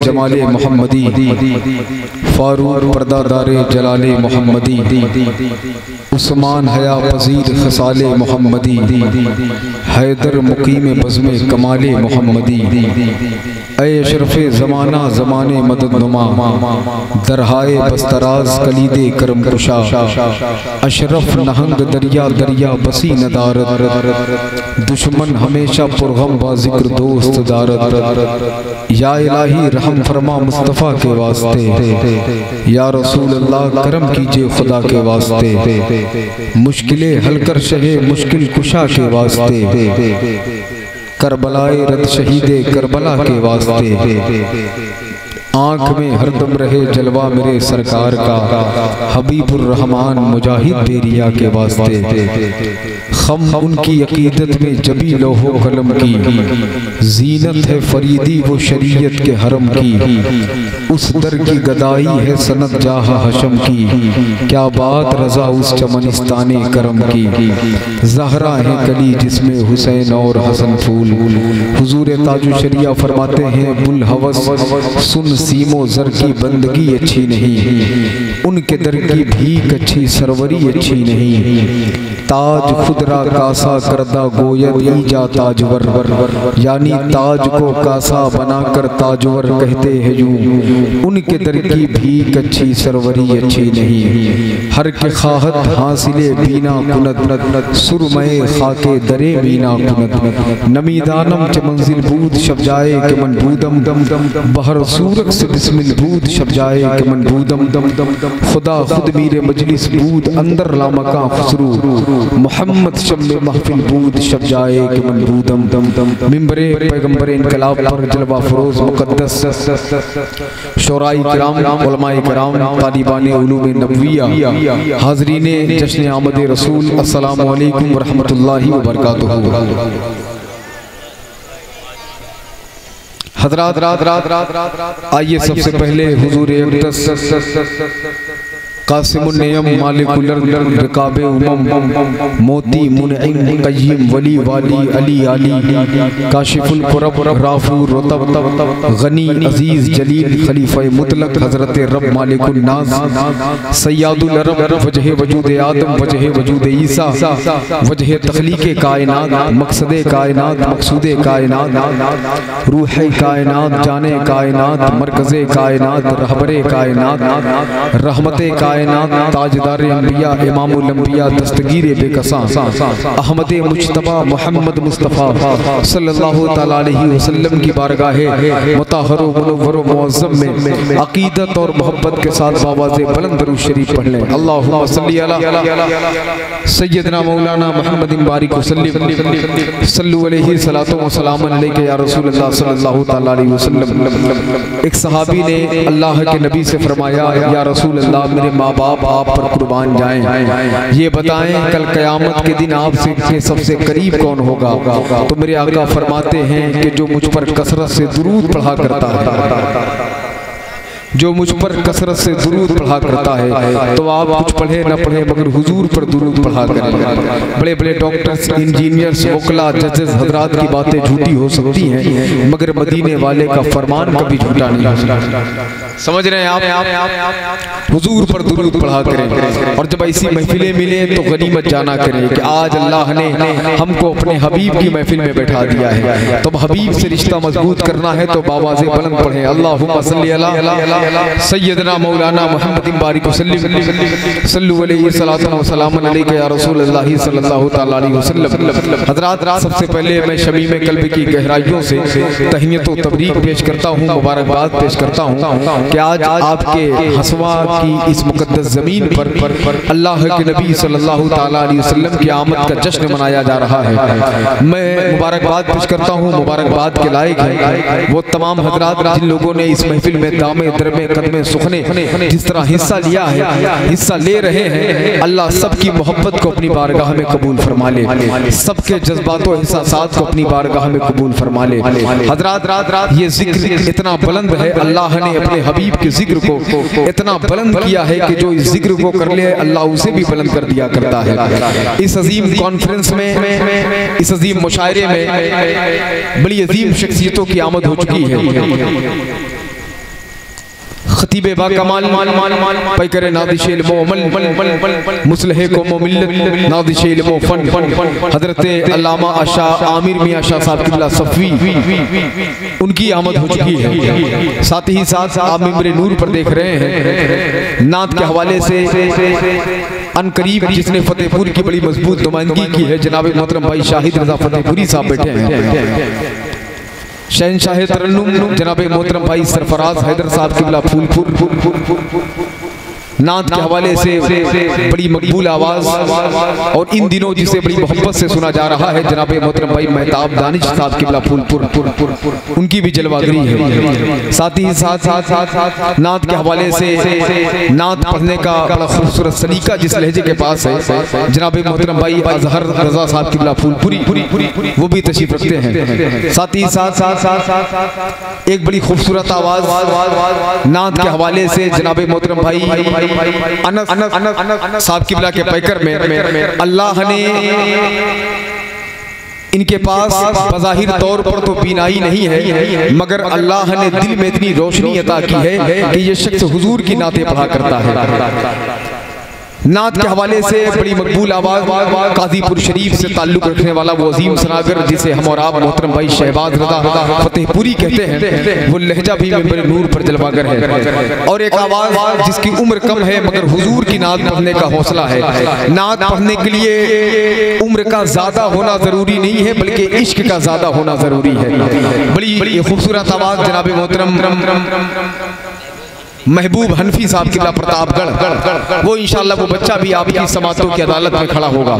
जमाले मोहम्मदी, फारूक पर्दादारे जलाले मोहम्मदी, उस्मान हया पजीर खसाले मोहम्मदी, हैदर मुकीम बज़्मे कमाले मोहम्मदी, ऐ अशरफ़े ज़माना ज़माने मदद नुमा, दरहाए बस्तराज कलीदे करम कुशा, अशरफ नहंग दरिया दरिया बसी नदारत, दुश्मन हमेशा पुरगम व ज़िक्र दोस्त दारत, या इलाही रहम फरमा मुस्तफ़ा के वास्ते, या रसूल अल्लाह करम कीजिए खुदा के वास्ते, मुश्किलें हल कर शहे मुश्किल कुशा के वास्ते, करबलाए रद शहीदे करबला के वास्ते, आँख में हरदम रहे जलवा मेरे सरकार का, हबीबुर रहमान मुजाहिद बेरिया के वास्ते, खम उनकी अकीदत में जबी लोहो कलम की, जीनत है फरीदी वो शरीयत के हरम की, उस दर की गदाई है सनत जाह हशम की, क्या बात रजा उस चमनिस्ताने करम की, ज़हरा है कली जिसमें हुसैन और हसन फूल, हुजूर ताजु शरिया फरमाते हैं बुल हवस सुन सीमो जर की बंदगी अच्छी नहीं, उनके दर की भीख अच्छी सरवरी अच्छी नहीं, ताज खुदरा कासा करदा गोयद ईजा ताजवर, यानी ताज को कासा बनाकर ताजवर कहते हैं यूं, उनके दर की भीख अच्छी सरवरी अच्छी नहीं, हर के खाहत हासिले बीना कुनत, सुरमय खाके दरे बीना कुनत, नमीदानम च मंजिल बूद शब जाए के मन बूदम दम दम, बहर सूरक से बिस्मिल बूद शब जाए के मन बूदम दम दम, खुदा खुद मीरे मजलिस बूद अंदर लामका खुसरू, मोहम्मद शब में महफिल बूद शब जाए के मन बूदम दम दम, मिंबरे पैगंबर इनकलाब पर जलवा फरोज मुकद्दस शोराई किराम उलमाए किराम तालिबान उलूम नबविया, हाज़रीने जश्न आमद रसूल, अस्सलामु अलैकुम व रहमतुल्लाहि व बरकातुहू। हज़रात आइए सबसे पहले हुजूर अक़दस कासिमुन नियम मालिकुल अर्द रिकाबे उमम मोती मुनइम क़य्यिम वली वाली अली आली काशिफुल कुरब राफूर रुतब गनी अजीज जलील खलीफा मुतलक हज़रत रब मालिकुन नाज़ सय्यदुल अरब वजह वजूद आदम वजह वजूद ईसा वजह तख़लीक़ कायनात मकसद कायनात मकसूद कायनात रूह कायनात जाने कायनात मरकज़ कायनात रहबरे कायनात रहमत कायनात ताजदार अंबिया इमामुल अंबिया दस्तगीर बेकसा अहमद मुज्तबा मोहम्मद मुस्तफ़ा सल्लल्लाहु तआला अलैहि वसल्लम की बारगाह मुतहहर मुनव्वर मुअज़्ज़म में अक़ीदत और मोहब्बत के साथ आवाज़ बुलंद दरूद शरीफ पढ़ लें। अल्लाहुम्मा सल्ली अला सय्यदना मौलाना मुहम्मदिन बारिक वसल्लम सल्लु अलैहि सलातो व सलामन अलैका या रसूलल्लाह सल्लल्लाहु तआला अलैहि वसल्लम। एक सहाबी ने अल्लाह के नबी से फरमाया, या रसूल अल्लाह मेरे माँ बाप आप पर कुर्बान जाएं, ये बताएं कल क़यामत के दिन आपसे सबसे करीब कौन होगा। तो मेरे आका फरमाते हैं कि जो मुझ पर कसरत से दुरूद पढ़ा करता है, जो मुझ पर कसरत से दुरूद पढ़ा करता है। तो आप कुछ पढ़े न पढ़े मगर हुजूर पर दुरूद पढ़ा करें। बड़े बड़े डॉक्टर्स, इंजीनियर्स, वकला, जजेस हजरात की बातें झूठी हो सकती हैं मगर मदीने वाले का फरमान कभी झूठा नहीं हो सकता। समझ रहे हैं आप? हुजूर पर दुरूद पढ़ा करें। और जब ऐसी महफिलें मिले तो गनीमत जाना करें कि आज अल्लाह ने हमको अपने हबीब की महफिल में बैठा दिया है। तो हबीब से रिश्ता मजबूत करना है तो बावाज़े बुलंद पढ़ें, अल्लाहुम्मा सल्ली अला सय्यदना मौलाना मुहम्मदिन बारिक वसल्लम सल्लु अलैहि सलातो व सलामन अलैका या रसूलल्लाह सल्लल्लाहु तआला अलैहि वसल्लम। हज़रात सबसे पहले मैं शमीम कल्ब की गहराइयों से तहनियत व तबरीक पेश करता हूँ, मुबारकबाद पेश करता हूँ कि आज आपके हसवा की इस मुकद्दस ज़मीन पर अल्लाह के नबी सल्लल्लाहु तआला अलैहि वसल्लम की आमद का जश्न मनाया जा रहा है। मैं मुबारकबाद पेश करता हूँ, मुबारकबाद के लायक है वो तमाम हज़रात जिन लोगों ने इस महफिल में दामे दरमे कदमे सुखने जिस तरह हिस्सा लिया है, हिस्सा ले रहे हैं। अल्लाह सबकी मोहब्बत को अपनी बारगाह में कबूल फरमा ले, सबके जज्बात और एहसासात को अपनी बारगाह में कबूल फरमा ले। हज़रात ये जिक्र इतना बुलंद है, अल्लाह ने अपने हबीब के जिक्र को इतना बुलंद किया है कि जो इस जिक्र को कर ले अल्लाह उसे भी बुलंद कर दिया करता है। इस अजीम कॉन्फ्रेंस में, इस अजीम मुशायरे में बड़ी अजीम शख्सियतों की आमद हो चुकी है। खतीबे बा कमाल पैकर नादिश इल्म अमल मुस्लिह को मिल्लत नादिश इल्म फन हजरत अल्लामा आशा आमिर मियां शाह साहब किबला सफ़वी उनकी आमद हो चुकी है। साथ ही साथ आप मिंबर नूर पर देख रहे हैं नात के हवाले से अनकरीब जिसने फतेहपुर की बड़ी मजबूत नुमाइंदगी की है जनाब मोहतरम भाई शाहिद रजा फतेहपुरी साहब बैठे हैं। शहनशाह तरन्नुम जनाब मोहतरम भाई सरफराज हैदर साहब किबला फूलपुर नात के हवाले से बड़ी मकबूल आवाज़ और इन दिनों जिसे बड़ी मोहब्बत से सुना जा रहा है जनाब मोहतरम भाई मेहताब दानिश साहब किबला फूलपुर उनकी भी जलवागरी है। साथ ही साथ नात के हवाले से नात पढ़ने का बड़ा खूबसूरत सलीका जिस लहजे के पास है जनाब मोहतरम भाई अजहर रजा साहब किबला फूलपुरी वो भी तशरीफ रखते हैं। साथ ही साथ एक बड़ी खूबसूरत आवाज़ नात के हवाले से जनाब मोहतरम भाई अनस साहब किबला के पैकर में अल्लाह ने इनके पास बज़ाहिर तौर पर तो बीनाई नहीं है मगर अल्लाह ने दिल में इतनी रोशनी अता की है कि ये शख्स हुजूर की नातें पढ़ा करता है। नात के हवाले से बड़ी मकबूल आवाज़ काजीपुर शरीफ से ताल्लुक़ रखने वाला वो अजीम सनागर जिसे हम और आप मोहतरम भाई शहबाज रज़ा फतेहपुरी कहते हैं वो लहजा भी मिंबर नूर पर जलवागर है। और एक आवाज़ जिसकी उम्र कम है मगर हुजूर की नात पढ़ने का हौसला है। नात पढ़ने के लिए उम्र का ज़्यादा होना ज़रूरी नहीं है बल्कि इश्क का ज़्यादा होना ज़रूरी है। बड़ी खूबसूरत आवाज़ जनाब मोहतरम महबूब हनफी साहब किबला प्रतापगढ़ वो इंशाअल्लाह वो बच्चा भी आपकी समातों की अदालत में खड़ा होगा।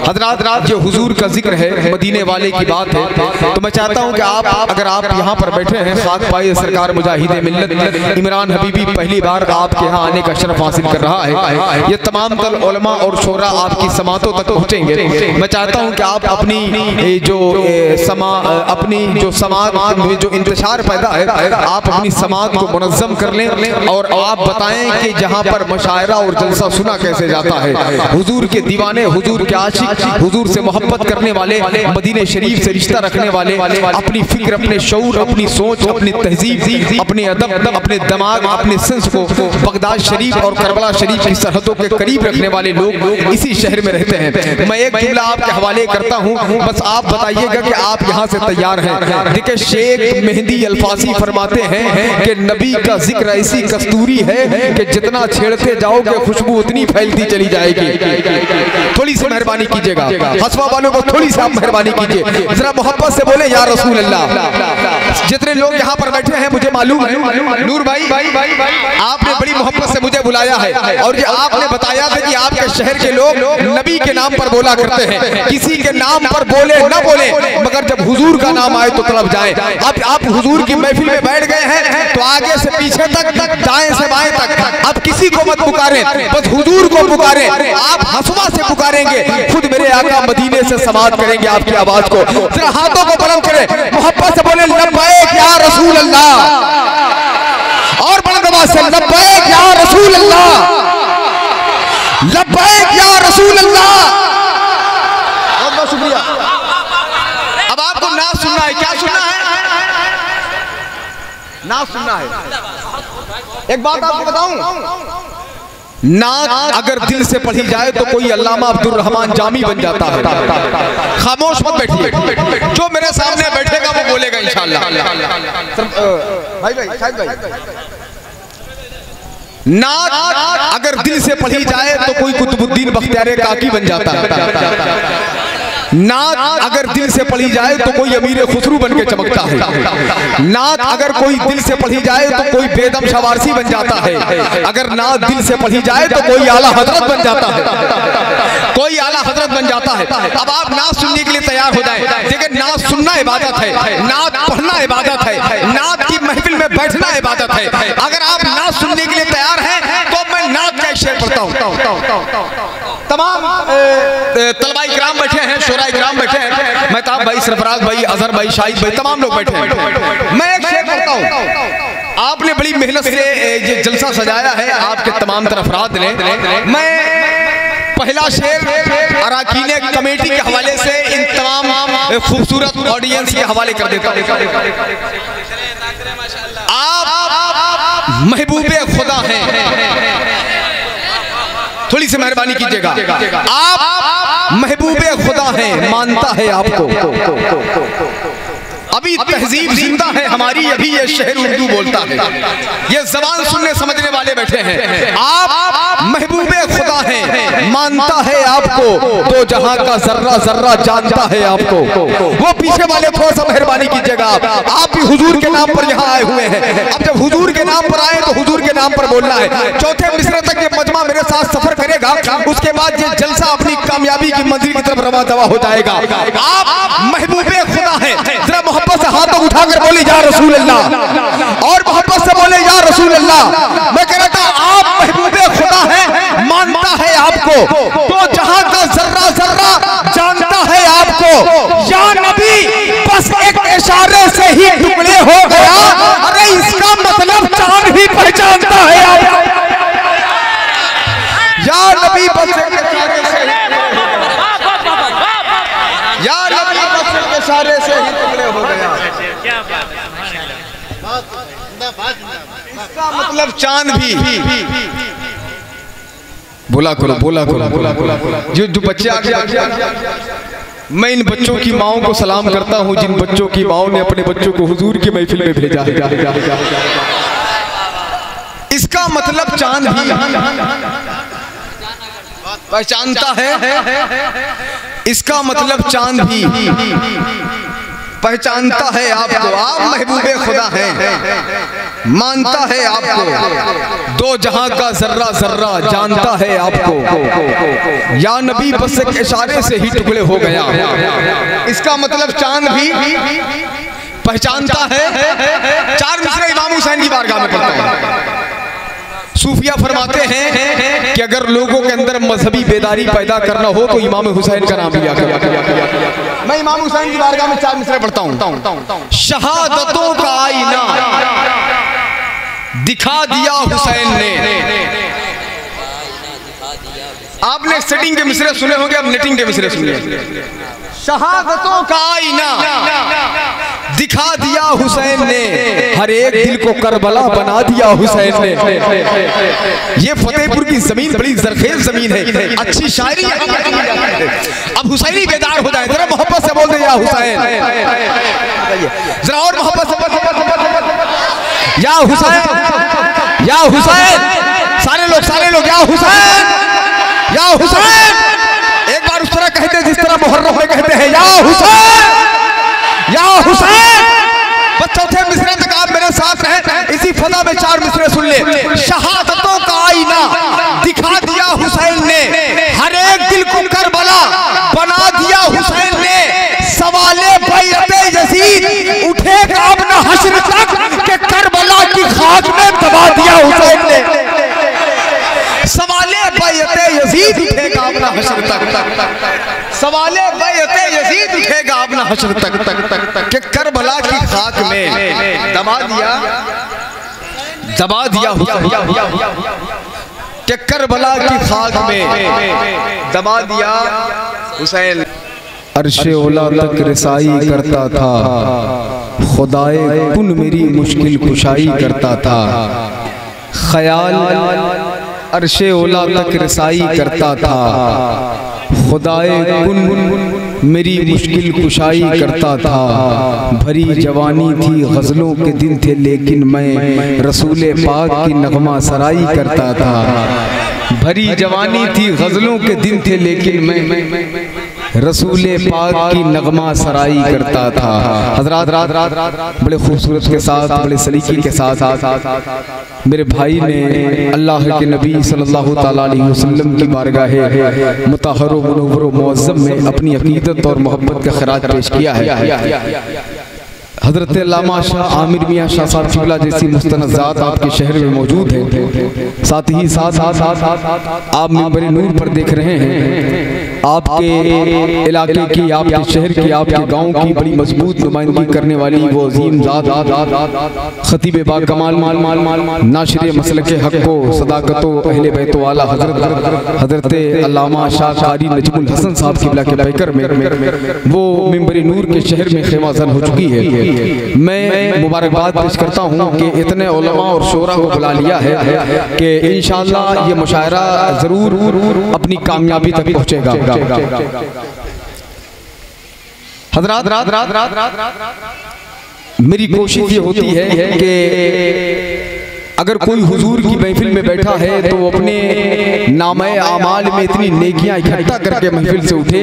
हजरात जो हुजूर का जिक्र है मदीने वाले की बात है तो मैं चाहता हूं कि आप अगर आप यहाँ पर बैठे हैं खाक पाए सरकार मुजाहिद मिल्लत इमरान हबीबी पहली बार आपके यहाँ आने का शरफ हासिल कर रहा है। ये तमाम तल उलमा और शोरा आपकी समातों तक पहुँचेंगे। मैं चाहता हूँ कि आप अपनी जो समाज में जो इंतशार पैदा है आप अपनी समाज को मुनज़्ज़म कर लें और आप बताएं कि जहां पर मशायरा और जलसा सुना कैसे जाता है। हुजूर के दीवाने, हुजूर के आशिक, हुजूर से मोहब्बत करने वाले, मदीने शरीफ से रिश्ता रखने वाले, अपनी फिक्र, अपने शऊर, अपनी सोच, अपनी तहजीब, अपने अदब, अपने दिमाग, अपने सेंस को बगदाद शरीफ और करबला शरीफ की सरहदों के करीब रखने वाले लोग इसी शहर में रहते हैं। मैं एक जुमला आपके हवाले करता हूँ, बस आप बताइएगा कि आप यहाँ से तैयार हैं। देखिए शेख मेहंदी अल्फासी फरमाते हैं कि नबी का जिक्र ऐसी कस्तूरी है कि जितना छेड़ते जाओगे खुशबू उतनी फैलती चली जाएगी। थोड़ी सी मेहरबानी कीजिएगा, हसवा वालों को थोड़ी सी आप मेहरबानी कीजिए, जरा मोहब्बत से बोले या रसूल अल्लाह। जितने लोग यहाँ पर बैठे हैं मुझे मालूम है नूर भाई आपने बड़ी मोहब्बत से मुझे बुलाया है और ये आपने बताया था कि आपके शहर के लोग नबी के नाम पर बोला करते हैं, किसी के नाम पर बोले न बोले मगर जब हुजूर का नाम आए तो तड़प जाए। अब आप हुजूर की महफिल में बैठ गए हैं तो आगे से पीछे तक दाएं से बाएं तक अब किसी को मत पुकारें, बस हुजूर को पुकारें। आप हसवा से पुकारेंगे खुद मेरे आका मदीने से समाअत करेंगे आपकी आवाज को। जरा हाथों को बुलंद करें, मोहब्बत से बोले लब्बैक या रसूल अल्लाह, और बड़ी आवाज से लब्बैक या रसूल अल्लाह, लब्बैक या रसूल अल्लाह। बहुत बहुत शुक्रिया। अब आपको ना सुनना है, क्या सुनना है? ना सुनना है। एक बात आपको बताऊं, नात अगर दिल से पढ़ी जाए तो कोई अल्लामा अब्दुल रहमान जामी बन जाता है। खामोश मत बैठिए, जो मेरे सामने बैठेगा वो बोलेगा इंशाअल्लाह। नात अगर दिल से पढ़ी जाए तो कोई कुतुबुद्दीन बख्तियार काकी बन जाता है। नात अगर दिल से पढ़ी जाए तो कोई अमीर खुसरू बन के चमकता है। नात अगर कोई दिल से पढ़ी जाए तो कोई बेदम शवारसी बन जाता है। अगर नात दिल से पढ़ी जाए तो कोई आला हजरत बन जाता है, कोई आला हजरत बन जाता है। अब आप नात सुनने के लिए तैयार हो जाए। देखिए नात सुनना इबादत है, नात पढ़ना इबादत है, नात की महफिल में बैठना इबादत है। अगर आप नात सुनने के लिए तैयार हैं तो मैं नात का शेर पढ़ता हूँ। तमाम तलबा इकराम बैठे हैं, शोरा इकराम बैठे हैं, मेहताब भाई, सरफराज भाई, अजहर भाई, शाहिद भाई, तमाम लोग बैठे हैं। मैं एक शेर पढ़ता हूँ। आपने बड़ी मेहनत से ये जलसा सजाया है, आपके तमाम तरफरात ने। मैं पहला शेर अराकीने कमेटी के हवाले से इन तमाम खूबसूरत ऑडियंस के हवाले कर देता हूँ। आप महबूबे खुदा हैं। थोड़ी सी मेहरबानी कीजिएगा। आप महबूबे खुदा हैं, मानता है आपको। अभी तहजीब जिंदा है हमारी, अभी ये शहर उर्दू बोलता है, ये जबान सुनने समझने वाले बैठे हैं। आप महबूबे खुदा हैं, मानता है आपको, तो जहां का जर्रा जर्रा जानता है आपको। वो पीछे वाले थोड़ा सा मेहरबानी कीजिएगा। आप भी हुजूर के नाम पर यहाँ आए हुए हैं। अब जब हुजूर के नाम पर आए तो हुजूर के नाम पर बोलना है। चौथे मिसरे तक ये मजमा मेरे साथ सफर करेगा, उसके बाद ये जलसा अपनी कामयाबी की मंजिल की तरफ रवा दवा हो जाएगा। आप महबूबे खुदा हैं, जरा मोहब्बत से हाथों उठाकर बोले या रसूल अल्लाह, और मोहब्बत से बोले या रसूल अल्लाह। मैं कह रहा था आप महबूबे खुदा हैं, मानता है आपको, तो जहां का जर्रा जर्रा जानता है आपको। या नबी बस एक इशारे से ही टुकड़े हो गया, अरे इसका मतलब चांद ही पहचानता है आपको। या नबी बस एक इशारे से, या नबी बस एक इशारे से ही टुकड़े हो गया। इसका मतलब चांद भी। बोला करो, बोला करो। जो बच्चे आगे, मैं इन बच्चों की माओं को सलाम करता हूं, जिन बच्चों की माओं ने अपने बच्चों को हुजूर की महफिल में भेजा है। इसका मतलब चांद भी पहचानता है। इसका मतलब चांद भी पहचानता है आपको। आप महबूबे खुदा हैं, मानता है आपको, दो जहां का जर्रा जर्रा जानता है आपको। या नबी बस एक इशारे से ही टुकड़े हो गया। इसका मतलब चांद भी पहचानता है। चार मिसरे इमाम हुसैन की बारगाह में पढ़ता है। सूफिया फरमाते हैं कि अगर लोगों के अंदर मजहबी बेदारी पैदा करना हो तो इमाम हुसैन का नाम लिया करो। मैं इमाम हुसैन की बारगाह में चार मिसरे पढ़ता हूँ। शहादतों का आईना दिखा दिया हुसैन ने। आपने सेटिंग के मिसरे सुने होंगे, अब नेटिंग के मिसरे सुनिए। शहादतों का आईना दिखा दिया हुसैन ने, हर एक दिल को करबला बना दिया हुसैन ने। ये फतेहपुर की जमीन बड़ी जरखेज जमीन है, अच्छी शायरी। अब हुसैनी बेदार हो जाए, जरा मोहब्बत से बोल दे या हुसैन, जरा और मोहब्बत से या हुसैन, या हुसैन। सारे लोग या हुसैन, या हुसैन। एक बार उस तरह कहते जिस तरह मुहर्रम में कहते हैं या हुसैन, या हुसैन। बस चौथे मिसरे तक आप मेरे साथ रहे, इसी फजा में चार मिसरे सुन ले। शहादतों का आईना दिखा दिया हुसैन ने, हर एक दिल को करबला बना दिया हुसैन ने। सवाले बैअते यजीद उठेगा अब न हश्र तक, के करबला की खाक में दबा दिया हुसैन ने। सवाले बैअते यजीद उठेगा अपना हश्र तक, सवाले बैअते यजीद उठेगा अपना हश्र तक, के करबला की खाक में दबा दिया के करबला की खाक में दबा दिया हुसैन। अर्शे ओला तक रसाई करता था, खुदाए कुन मेरी मुश्किल कुशाई करता था। ख्याल अर्शे ओला तक रसाई करता था, खुदाए कुन मेरी मुश्किल कुशाई करता था। भरी जवानी थी गज़लों के दिन थे, लेकिन मैं रसूले पाक की नगमा सराई करता था। भरी जवानी थी गज़लों के दिन थे, लेकिन मैं रसूले पाक की नगमा सराई करता था। हज़रात बड़े खूबसूरत के साथ, बड़े सलीके के साथ मेरे भाई ने अल्लाह के नबी सल्लल्लाहु ताला अलैहि वसल्लम की बारगाह मुतहहर व मुनव्वर व मुअज़्ज़म में अपनी अक़ीदत और मोहब्बत का खिराज पेश किया है। हज़रत अल्लामा शाह आमिर मियाँ शाह साहब शिबला जैसी मुस्तनज़ात आपके शहर में मौजूद है। साथ ही साथ आप मिंबर नूर पर देख रहे हैं आपके इलाके की, आपके शहर की, आपके गांव की बड़ी मजबूत नुमाइंदगी करने वाली वो अजीम ज़ात खतीब बाकमाल नाशिर मसलक हक को सदाकतो अहले बैत वाला हज़रत अल्लामा शाह कारी नजमुल हसन साहब क़िबला के पैकर में वो मिंबर नूर के शहर में ख़ैमाज़न हो चुकी है। मैं मुबारकबाद पेश करता हूँ कि इतने उलमा और शोरा को बुला लिया है कि इंशाअल्लाह ये मुशायरा ज़रूर अपनी कामयाबी तक पहुँचेगा। मेरी कोशिश ये होती है कि अगर कोई हुजूर की महफिल में बैठा है तो अपने नामे आमाल में इतनी नेकियां इकट्ठा करके महफिल से उठे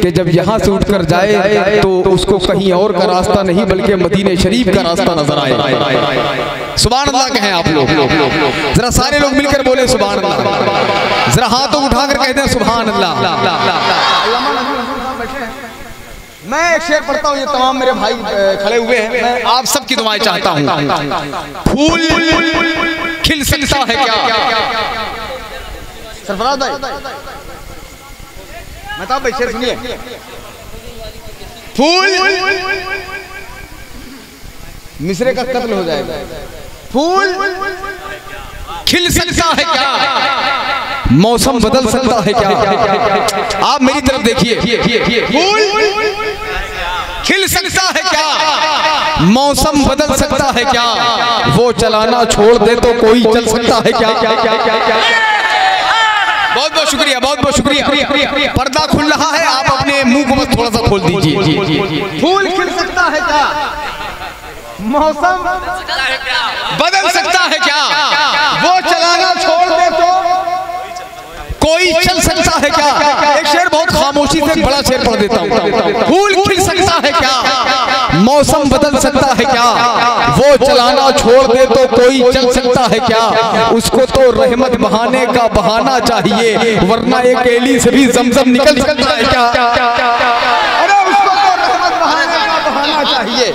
कि जब यहाँ से उठकर जाए तो उसको कहीं और का रास्ता नहीं बल्कि मदीने शरीफ का रास्ता नजर आए। सुभान अल्लाह कहें आप लोग, जरा सारे लोग मिलकर बोले सुभान अल्लाह, जरा हाथों उठाकर कहते हैं सुभान अल्लाह। मैं एक शेर पढ़ता हूँ, ये तमाम मेरे भाई खड़े हुए हैं, मैं आप सबकी दुआएं चाहता हूँ। फूल खिल सकता है क्या? सरफराज भाई, महताब भाई शेर सुनिए। फूल मिसरे का कत्ल हो जाएगा। फूल खिल सकता है क्या? मौसम बदल सकता है क्या? आप मेरी तरफ देखिए। फूल खिल सकता है क्या? मौसम बदल सकता है क्या? वो चलाना छोड़ दे तो कोई चल सकता है क्या? बहुत बहुत शुक्रिया, बहुत बहुत शुक्रिया। पर्दा खुल रहा है, आप अपने मुंह को बस थोड़ा सा खोल दीजिए। फूल खिल सकता है क्या? मौसम बदल सकता है क्या? वो चलाना छोड़ दे तो कोई चल सकता है क्या? एक शेर बहुत खामोशी से बड़ा शेर पढ़ देता हूँ। फूल खिल सकता है क्या? मौसम बदल सकता है क्या? वो चलाना छोड़ दे तो कोई चल सकता है क्या? उसको तो रहमत बहाने का बहाना चाहिए, वरना एक एली से भी जमजम निकल सकता है क्या? अरे उसको तो रहमत बहाने का बहाना चाहिए,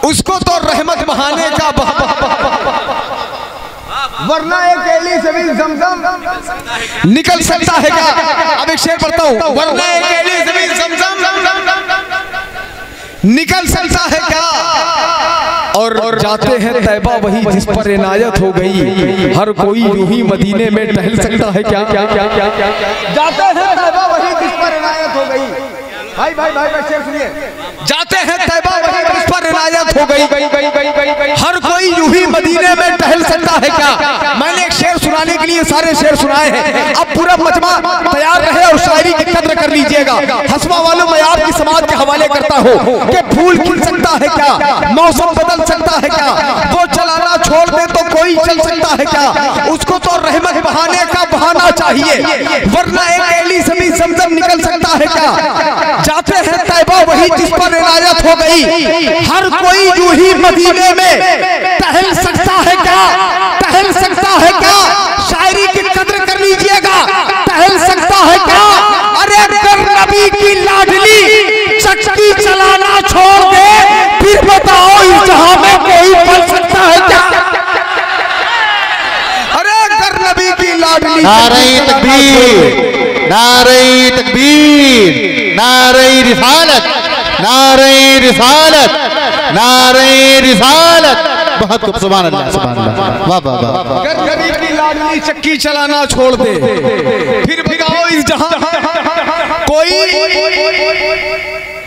उसको तो रहमत बहाने का वरना एक एली से भी जमजम निकल सकता है क्या? अब एक शेर पढ़ता हूँ। वरना एक एली से भी जमजम निकल सकता है क्या? और जाते हैं तैबा वही जिस पर इनायत हो गई, हर कोई यूं ही मदीने में टहल सकता है क्या? जाते हैं तैबा वही जिस पर इनायत हो गई। भाई भाई भाई शेर सुनिए। जाते हैं तैबा वही जिस पर इनायत हो गई, हर कोई यूं ही मदीने में टहल सकता है क्या? मैंने एक शेर सुनाने के लिए सारे शेर सुनाए हैं, अब पूरा मजमा तैयार रहे और शायरी की कद्र कर लीजिएगा। हसवा वालों मैं आपकी समाज के हवाले करता हूँ कि फूल खिल सकता है क्या? मौसम बदल सकता है क्या? वो चलाना छोड़ दे तो कोई चल सकता है क्या? उसको तो रहमत बहाने का बहाना चाहिए, वरना एक एली से भी जमजम निकल सकता है क्या? जाते हैं तैबा वही जिस पर इनायत हो गई, हर कोई यूं ही मदीने में टहल सकता है क्या? टहल सकता है क्या? शायरी की कद्र कर लीजिएगा। टहल सकता है क्या? अरे अगर नबी की लाडली चक्की चलाना छोड़ दे, फिर बताओ इस जहां में कोई चल सकता है क्या? अरे अगर नबी की लाडली, नारे तकबीर, नारे तकबीर, नारे रिसालत, नारे रिसालत, नारे रिसालत। बहुत खूब, सुभान अल्लाह, सुभान अल्लाह, वाह वाह वाह। अगर नबी की लाडली चक्की चलाना छोड़ दे, फिर भिगाओ इस जहां कोई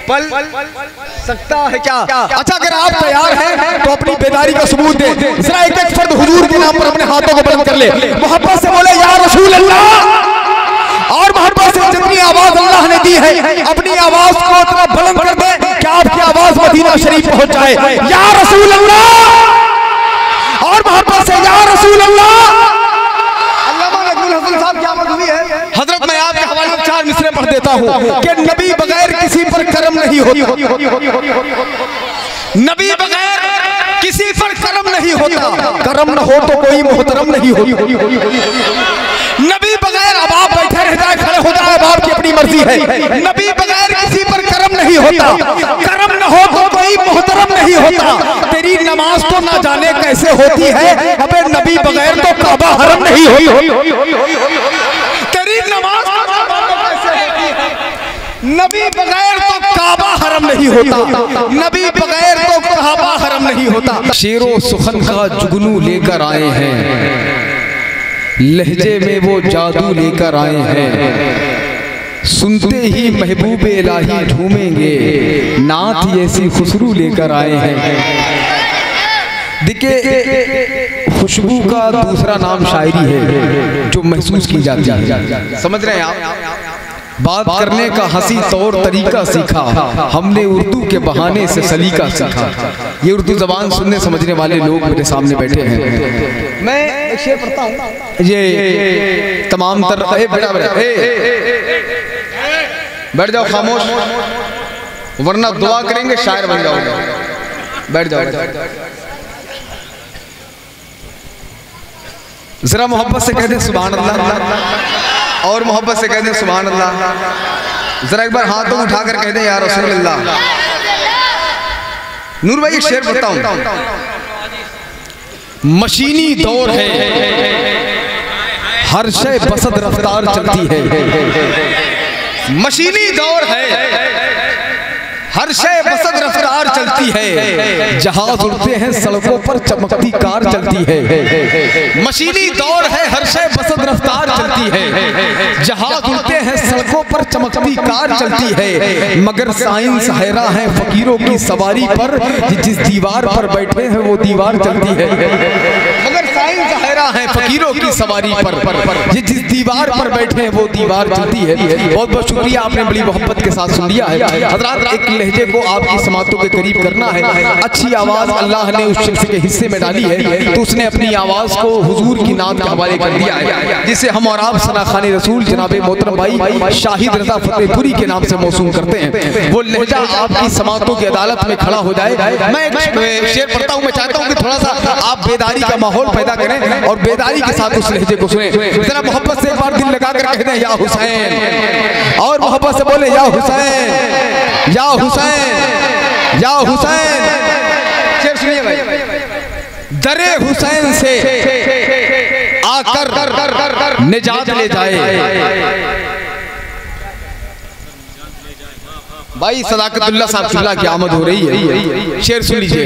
पल सकता है क्या? अच्छा, अगर आप तैयार हैं तो अपनी बेदारी का सबूत दे। जरा एक एक फर्द हुजूर के नाम पर अपने हाथों को बुलंद कर ले, मोहब्बत से बोले या रसूल अल्लाह, और मोहब्बत से जितनी आवाज अल्लाह ने दी है अपनी आवाज को उतना बुलंद कर दे कि आपकी आवाज मदीना शरीफ पहुंच जाए। या रसूल अल्लाह, और मोहब्बत से या रसूल अल्लाह। अल्लामा नजमुल हसन साहब क्या बात हुई है हजरत, मैं आपके हवाले में 4 मिसरे पढ़ देता हूँ कि नबी बगैर किसी पर करम नहीं होता, नबी बगैर किसी पर करम नहीं होता, करम न हो तो कोई मोहतरम नहीं होता। नबी बगैर, अब आप बैठे रह जाए खड़े हो जाए, अब आपकी अपनी मर्जी है, नबी बगैर किसी पर करम नहीं होता, करम न हो तो कोई मोहतरम नहीं होता। तेरी नमाज तो ना जाने कैसे होती है, अबे नबी बगैर तो काबा हरम नहीं होती। तेरी नमाज कैसे नबी बगैर तो काबा हरम नहीं होता, नबी बगैर तो काबा हरम नहीं होता। शेरो सुखन का जुगनू लेकर आए हैं, लहजे में वो जादू लेकर आए हैं, सुनते ही महबूब इलाही झूमेंगे, नात ऐसी खुशबू लेकर आए हैं। देखिए खुशबू का दूसरा नाम शायरी है जो महसूस की जाती है, समझ रहे हैं आप। बात करने का हंसी तौर तरीका सीखा हमने, उर्दू के बहाने से सलीका सीखा। ये उर्दू जबान सुनने समझने वाले लोग मेरे सामने बैठे हैं। मैं एक शेर पढ़ता हूँ, ये तमाम तर बैठ जाओ खामोश, वरना दुआ करेंगे शायर बन जाओगे। बैठ जाओ, जरा मोहब्बत से कह दे सुभान अल्लाह, और मोहब्बत से कह दे सुभान अल्लाह। जरा एक बार हाथों उठाकर कह दे या रसूल अल्लाह। नूर भाई एक शेर पढ़ता हूं। मशीनी दौर है, हर शय बसद रफ्तार चलती है। मशीनी दौर है, हर शय बसद रफ्तार चलती है, जहाज उड़ते हैं सड़कों पर चमकती कार चलती है। मशीनी दौर है, हर शय बसद रफ्तार चलती है, जहाज उड़ते हैं सड़कों पर चमकती कार चलती है। मगर साइंस हैरा है फकीरों की सवारी पर, जिस दीवार पर बैठे हैं वो दीवार चलती है। मगर साइंस हैरा है फकीरों की सवारी पर, जिस दीवार पर बैठे हैं वो दीवार चलती है। बहुत बहुत शुक्रिया, आपने बड़ी मोहब्बत के साथ सुन लिया है। हज़रात एक लहजे को आपकी समातों के करीब करना है। अच्छी आवाज अल्लाह ने उस शख्स के हिस्से में डाली है तो उसने अपनी आवाज को हुजूर की नात के हवाले कर दिया है, जिसे हम और आप सना खाने रसूल जनाब मोहतरम भाई शाहिद रजा फतेहपुरी के नाम से मौसूम करते हैं। वो लहजा आपकी समातों की अदालत में खड़ा हो जाए। मैं एक शेर पढ़ता हूँ, मैं चाहता हूँ कि थोड़ा सा आप बेदारी का माहौल पैदा करें और बेदारी के साथ उस लहजे को सुने। जरा मोहब्बत से एक बार दिल लगा कर कह दें या हुसैन, और मोहब्बत से बोले या हुसैन, या हुसैन, या हुसैन। शेर सुनिए भाई। दरे हुसैन से आकर निजात ले जाए। भाई सदाकतुल्लाह साहब चिल्ला की आमद हो रही है। शेर सुन लीजिए।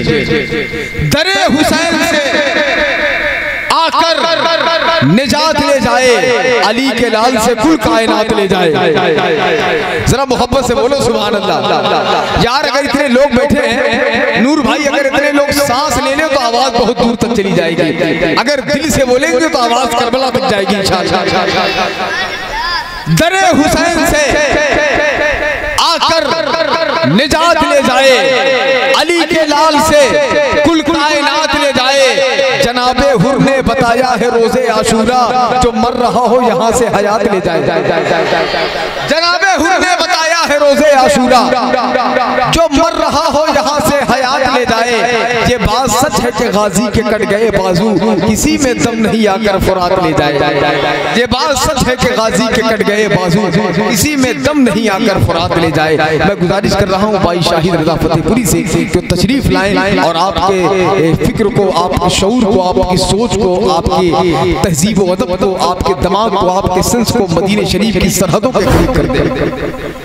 दरे हुसैन से आकर निजात ले जाए, अली के लाल से कुल कायनात ले जाए। जरा मोहब्बत से बोलो सुभान अल्लाह। यार अगर इतने लोग बैठे हैं नूर भाई, अगर इतने लोग सांस ले ले तो आवाज बहुत दूर तक चली जाएगी, अगर दिल से बोलेंगे तो आवाज करबला तक जाएगी इंशाअल्लाह। दरे हुसैन से आकर निजात ले जाए, अली के लाल से कुल कायनात ले जाए। जनाबे हुर ने बताया है रोजे आशूरा, जो मर रहा हो यहाँ से हयात ले जाए। जनाबे हुर ने बताया है रोजे आशूरा, जो मर रहा हो यहाँ से हयात ले जाए। ये बात सच है कि गाजी के कट गए बाजू, किसी में दम नहीं आकर फुरात ले जाए। ये बात सच है कि गाजी के कट गए बाजू, किसी में दम नहीं आकर फुरात ले जाए। मैं गुजारिश कर रहा हूँ भाई शाहिद रजा फतेहपुरी से कि तशरीफ लाएं और आपके फिक्र को, आपके शऊर को, आपकी सोच को, आपकी तहजीब व अदब को, आपके दिमाग को, आपके सेंस को मदीने शरीफ की सरहदों के करीब कर दे।